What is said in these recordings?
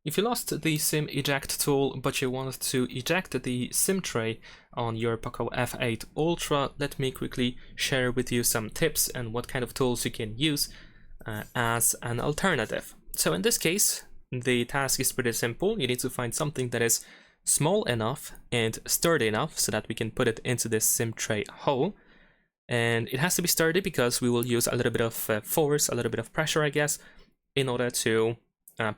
If you lost the SIM eject tool, but you wanted to eject the SIM tray on your POCO F8 Ultra, let me quickly share with you some tips and what kind of tools you can use as an alternative. So in this case, the task is pretty simple. You need to find something that is small enough and sturdy enough so that we can put it into this SIM tray hole. And it has to be sturdy because we will use a little bit of force, a little bit of pressure, I guess, in order to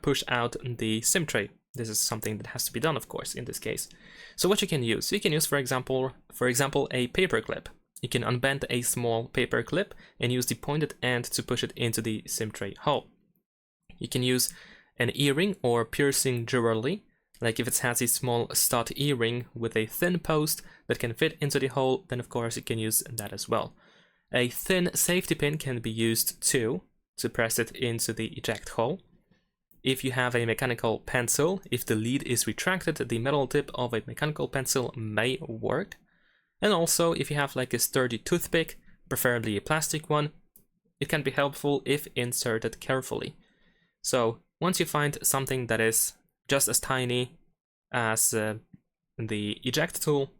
push out the SIM tray. This is something that has to be done, of course, in this case. So what you can use? You can use, for example, a paper clip. You can unbend a small paper clip and use the pointed end to push it into the SIM tray hole. You can use an earring or piercing jewelry, like if it has a small stud earring with a thin post that can fit into the hole, then of course you can use that as well. A thin safety pin can be used too, to press it into the eject hole. If you have a mechanical pencil, if the lead is retracted, the metal tip of a mechanical pencil may work. And also, if you have like a sturdy toothpick, preferably a plastic one, it can be helpful if inserted carefully. So once you find something that is just as tiny as the eject tool,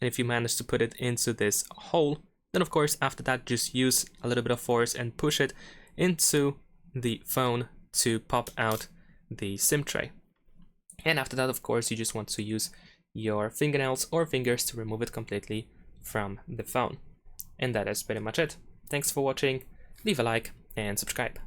and if you manage to put it into this hole, then of course after that just use a little bit of force and push it into the phone to pop out the SIM tray. And after that, of course, you just want to use your fingernails or fingers to remove it completely from the phone. And that is pretty much it. Thanks for watching, leave a like and subscribe.